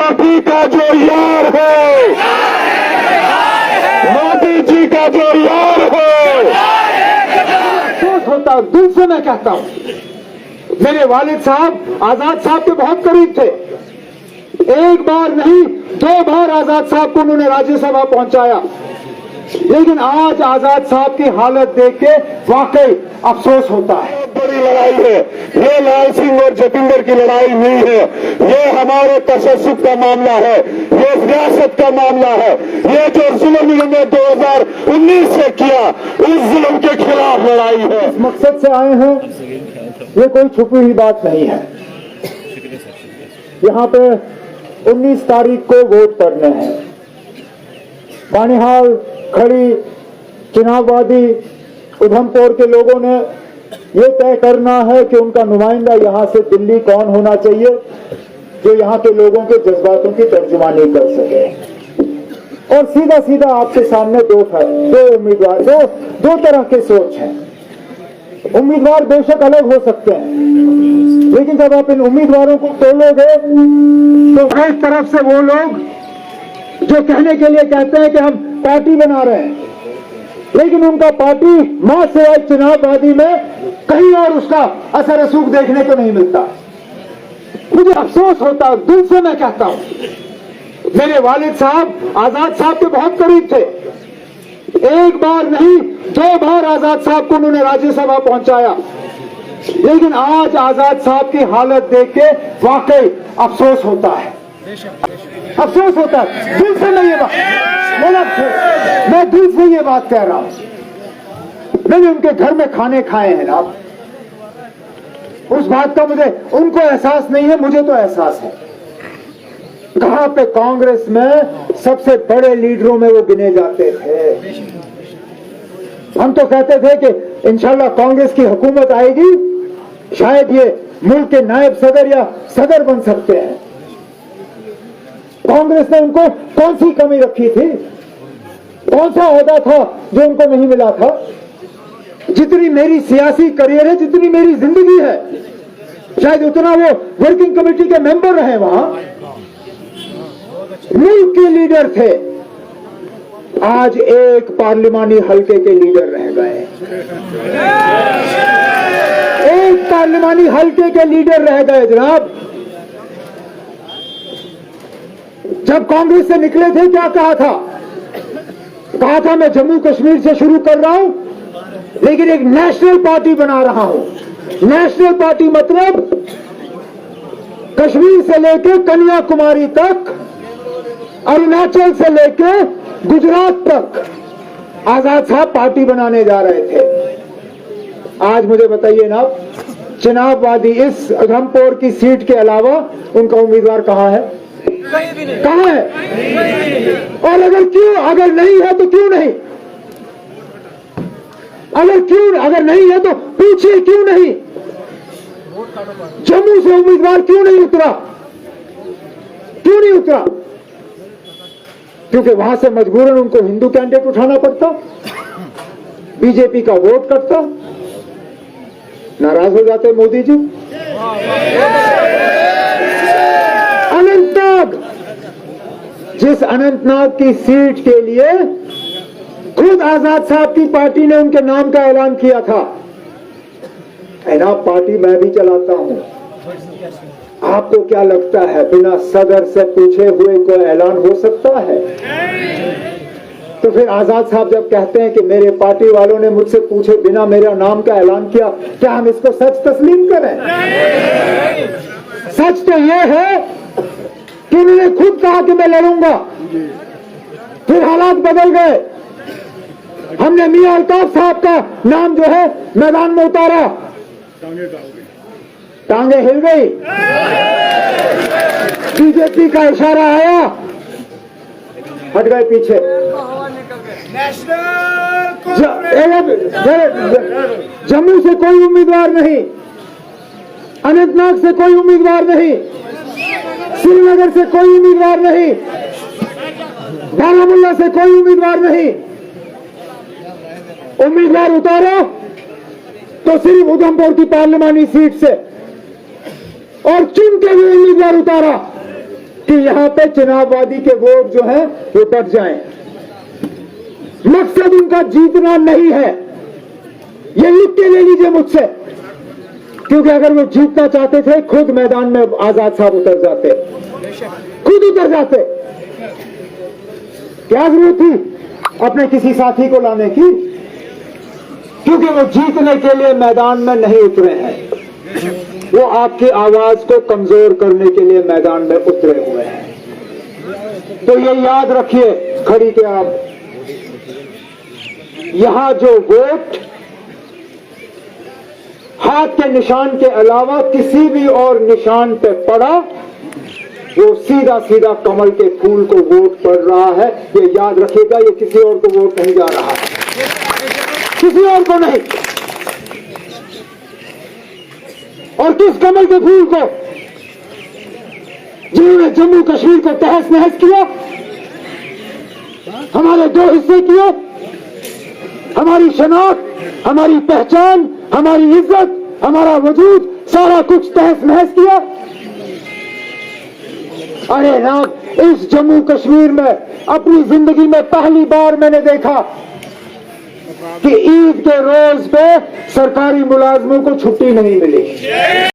Party का जो यार है, मोदी जी का जो यार है, अफसोस होता है, दिल से मैं कहता हूं। मेरे वालिद साहब आजाद साहब के बहुत करीब थे। एक बार नहीं 2 बार आजाद साहब को उन्होंने राज्यसभा पहुंचाया। लेकिन आज आजाद साहब की हालत देख के वाकई अफसोस होता है। बड़ी लड़ाई है ये, लाल सिंह और जतिंदर की लड़ाई नहीं है, ये हमारे तशद्दुद का मामला है, ये सियासत का मामला है। ये जो जुल्म इन्होंने 2019 से किया, उस जुल्म के खिलाफ लड़ाई है। इस मकसद से आए हैं, ये कोई छुपी हुई बात नहीं है। यहाँ पे 19 तारीख को वोट करने हैं। बानिहाल, खड़ी, चुनाववादी, उधमपुर के लोगों ने ये तय करना है कि उनका नुमाइंदा यहाँ से दिल्ली कौन होना चाहिए जो यहाँ के लोगों के जज्बातों की तर्जुमानी कर सके। और सीधा सीधा आपके सामने दो उम्मीदवार, दो तरह के सोच हैं। उम्मीदवार बेशक अलग हो सकते हैं, लेकिन जब आप इन उम्मीदवारों को तोलोगे तो एक तरफ से वो लोग जो कहने के लिए कहते हैं कि हम पार्टी बना रहे हैं, लेकिन उनका पार्टी मां से आज चुनाववादी में कहीं और उसका असर रसूख देखने को नहीं मिलता। मुझे अफसोस होता है, दिल से मैं कहता हूं। मेरे वालिद साहब आजाद साहब के बहुत करीब थे। एक बार नहीं 2 बार आजाद साहब को उन्होंने राज्यसभा पहुंचाया। लेकिन आज आजाद साहब की हालत देख के वाकई अफसोस होता है, अफसोस होता है। दिल से मैं ये बात, मैं दिल से ये बात कह रहा हूं। मैंने उनके घर में खाने खाए हैं ना, उस बात का मुझे उनको एहसास नहीं है, मुझे तो एहसास है। कहां पे कांग्रेस में सबसे बड़े लीडरों में वो गिने जाते थे। हम तो कहते थे कि इंशाल्लाह कांग्रेस की हुकूमत आएगी, शायद ये मुल्क के नायब सदर या सदर बन सकते हैं। कांग्रेस ने उनको कौन सी कमी रखी थी? कौन सा ओहदा था जो उनको नहीं मिला था? जितनी मेरी सियासी करियर है, जितनी मेरी जिंदगी है, शायद उतना वो वर्किंग कमेटी के मेंबर रहे, वहां मुल्क के लीडर थे। आज एक पार्लिमानी हलके के लीडर रह गए, एक पार्लिमानी हलके के लीडर रह गए। जनाब, जब कांग्रेस से निकले थे क्या कहा था? कहा था मैं जम्मू कश्मीर से शुरू कर रहा हूं, लेकिन एक नेशनल पार्टी बना रहा हूं। नेशनल पार्टी मतलब कश्मीर से लेकर कन्याकुमारी तक, अरुणाचल से लेकर गुजरात तक आजाद साहब पार्टी बनाने जा रहे थे। आज मुझे बताइए ना, चुनाववादी इस उधमपुर की सीट के अलावा उनका उम्मीदवार कहां है? कहां है? और अगर नहीं है तो क्यों नहीं? अगर नहीं है तो पूछिए क्यों नहीं? जम्मू से उम्मीदवार क्यों नहीं उतरा? क्योंकि वहां से मजबूरन उनको हिंदू कैंडिडेट उठाना पड़ता, बीजेपी का वोट कटता, नाराज हो जाते मोदी जी। अनंतनाग, जिस अनंतनाग की सीट के लिए खुद आजाद साहब की पार्टी ने उनके नाम का ऐलान किया था। एनाब पार्टी मैं भी चलाता हूं। आपको क्या लगता है बिना सदर से पूछे हुए कोई ऐलान हो सकता है? तो फिर आजाद साहब जब कहते हैं कि मेरे पार्टी वालों ने मुझसे पूछे बिना मेरा नाम का ऐलान किया, क्या हम इसको सच तस्लीम करें? सच तो यह है कि उन्होंने खुद कहा कि मैं लड़ूंगा, फिर हालात बदल गए। हमने मियां अल्ताफ साहब का नाम जो है मैदान में उतारा, टांगे हिल गई, बीजेपी का इशारा आया, हट गए पीछे। जम्मू से कोई उम्मीदवार नहीं, अनंतनाग से कोई उम्मीदवार नहीं, श्रीनगर से कोई उम्मीदवार नहीं, बारामूला से कोई उम्मीदवार नहीं। उम्मीदवार उतारो तो सिर्फ उधमपुर की पार्लिमानी सीट से, और चुन के भी उम्मीदवार उतारा कि यहां पे चुनाववादी के वोट जो है वो बढ़ जाएं। मकसद उनका जीतना नहीं है, ये लिख के ले लीजिए मुझसे, क्योंकि अगर वो जीतना चाहते थे खुद मैदान में आजाद साहब उतर जाते, खुद उतर जाते। क्या जरूरत थी अपने किसी साथी को लाने की? क्योंकि वो जीतने के लिए मैदान में नहीं उतरे हैं, वो आपकी आवाज को कमजोर करने के लिए मैदान में उतरे हुए हैं। तो ये याद रखिए खड़ी के आप, यहां जो वोट हाथ के निशान के अलावा किसी भी और निशान पे पड़ा, वो सीधा सीधा कमल के फूल को वोट पड़ रहा है। ये याद रखिएगा, ये किसी और को वोट नहीं जा रहा है, किसी और को नहीं। और किस कमल के फूल को? जिन्होंने जम्मू कश्मीर को तहस नहस किया, हमारे दो हिस्से किए, हमारी शनाख्त, हमारी पहचान, हमारी इज्जत, हमारा वजूद, सारा कुछ तहस नहस किया। अरे राम, इस जम्मू कश्मीर में अपनी जिंदगी में पहली बार मैंने देखा कि ईद के रोज पे सरकारी मुलाजमों को छुट्टी नहीं मिली।